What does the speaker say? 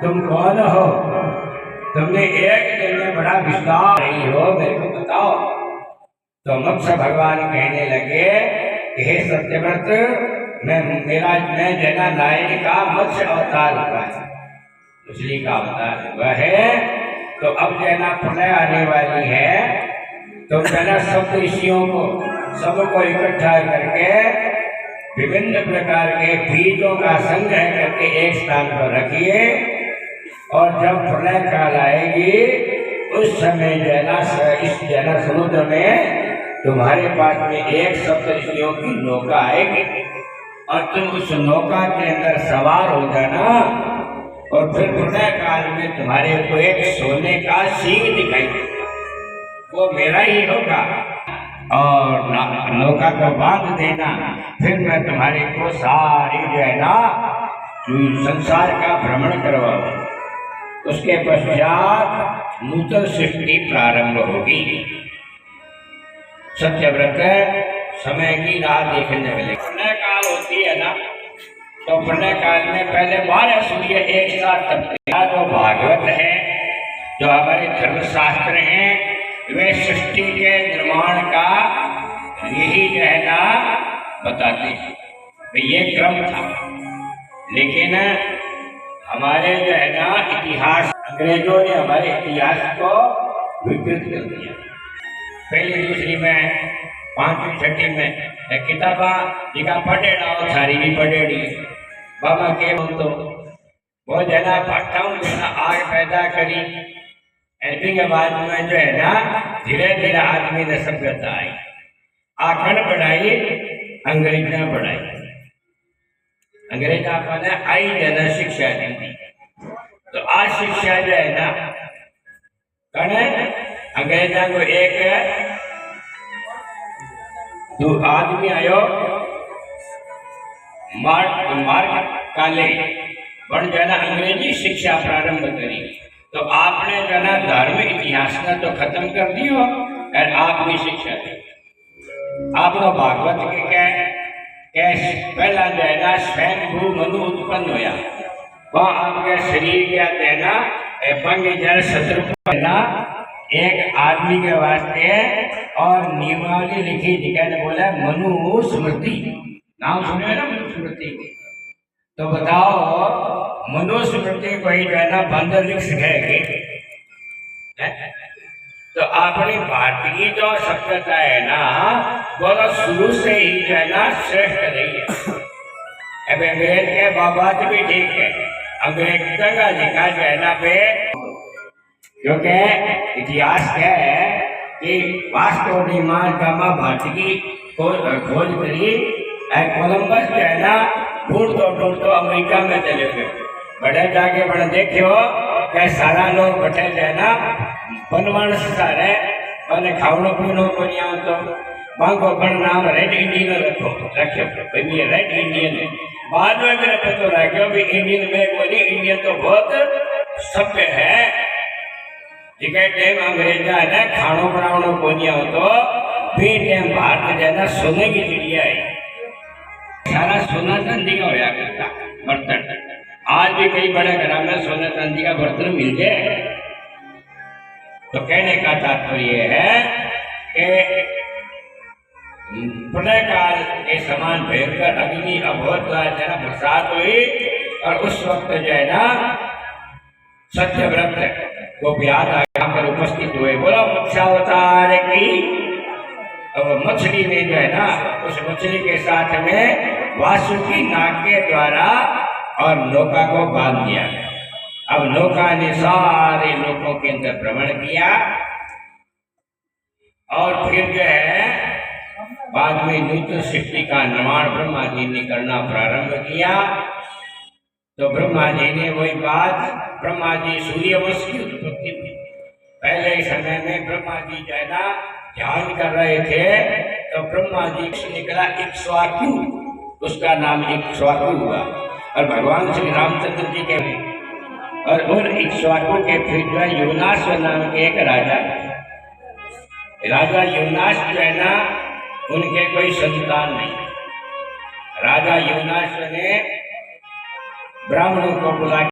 तुम कौन हो? तुमने एक दिन में बड़ा विस्तार नहीं हो, मेरे को बताओ। तो मत्स्य भगवान कहने लगे, हे सत्यव्रत, मैं जना नारायण का मत्स्य अवतार हुआ है, मछली का अवतार हुआ है। तो अब जना प्रलय आने वाली है, तो जना सब ऋषियों को सबको इकट्ठा करके विभिन्न प्रकार के बीजों का संग्रह करके एक स्थान पर रखिए, और जब प्रलय काल आएगी उस समय इस जना समुद्र में तुम्हारे पास में एक सप्तऋषियों की नौका आएगी, और तुम उस नौका के अंदर सवार हो जाना, और फिर प्रलय काल में तुम्हारे को एक सोने का सींग दिखाई देगा, वो मेरा ही होगा, और नौका को बांध देना। फिर मैं तुम्हारे को सारी जो है ना संसार का भ्रमण करवाऊंगा। उसके पश्चात नूतन सृष्टि प्रारंभ होगी। सत्यव्रत समय की राह देखने वाले प्रलय काल होती है ना, तो प्रलय काल में पहले 12 सूर्य एक साथ तपते हैं। जो भागवत है, जो हमारे धर्मशास्त्र हैं, वे सृष्टि के निर्माण का यही जो है ना बताते हैं। ये क्रम था, लेकिन हमारे जो है ना इतिहास, अंग्रेजों ने हमारे इतिहास को विकृत कर दिया। पहली दूसरी में, पांचवी छठी में किताबा लिखा पढ़ेड़ा और सारी भी पढ़ेड़ी बाबा के तो वो जना पाठाओं जना आग पैदा करी। ऐसे के बाद में जो है ना धीरे धीरे आदमी ने सभ्यता आई, आखंड बढ़ाई, अंग्रेजा बढ़ाई। अंग्रेजा ने आई जना शिक्षा दी, तो आज शिक्षा जो है ना कौन अंग्रेजा को एक दो आदमी आयो मार्क काले पण जना अंग्रेजी शिक्षा प्रारंभ करी, तो आपने जना धार्मिक इतिहास ने तो खत्म कर दियो, और आप भी शिक्षा दी। आपको भागवत के पहला जो है ना स्वयं मनु उत्पन्न होया, वह आपके शरीर क्या देना पंग जन शत्रु ना एक आदमी के वास्ते और नियमावली लिखी दिखाने बोला मनु स्मृति, नाम सुने ना मनु स्मृति। तो बताओ मनु स्मृति को ही जो है ना बंदर लिख सिखाएगी। तो अपनी भारतीय जो सभ्यता है ना वो तो शुरू से ही जो है ना श्रेष्ठ रही है। अब अंग्रेज के बात भी ठीक है, अंग्रेज का लिखा जो है ना पे, क्योंकि इतिहास क्या है कि वास्तव में भारतीय को खोज करी, कोलंबस जो है ना ढूंढ तो अमेरिका में चले गए। बड़े जाके बड़े देखियो क्या सारा लोग बैठे जो है ना बनवान सारे मैंने खावनो पीनो को नहीं आओ, तो मांगो पर नाम रेड इंडियन रखो भाई, ये रेड इंडियन है। बाद में मेरे पता लगा भी इंडियन में कोई इंडियन तो बहुत सभ्य है। टाइम अंग्रेजा है ना खानो बनावनो को नहीं आओ, तो भी टाइम भारत जो है ना सोने की चिड़िया है, सारा सोना चांदी का होया करता बर्तन। आज भी कई बड़े घर में सोना चांदी का बर्तन मिल जाए। तो कहने का तात्पर्य है कि प्रलय काल के समान भयंकर अग्नि अभोद्वार जना बरसात हुई, और उस वक्त जो है ना सत्यव्रत को व्याध आकर उपस्थित हुए। बोला मत्स्यावतार की। अब मछली में जो है ना उस मछली के साथ में वासुकी नाग के द्वारा और नौका को बांध दिया। अब नौका ने सारे लोगों के अंदर भ्रमण किया, और फिर जो है बाद में नूतन सृष्टि का निर्माण ब्रह्मा जी ने करना प्रारंभ किया। तो ब्रह्मा जी ने वही बात, ब्रह्मा जी सूर्यवंश की उत्पत्ति हुई। पहले समय में ब्रह्मा जी जो है ना ध्यान कर रहे थे, तो ब्रह्मा जी से निकला इक्ष्वाकु, उसका नाम इक्ष्वाकु हुआ, और भगवान श्री रामचंद्र जी के, और उन इक्ष्वाकु के फिर जो है योनाश नाम के एक राजा योनाश जो है ना उनके कोई संतान नहीं। राजा योनाश ने ब्राह्मणों को बुला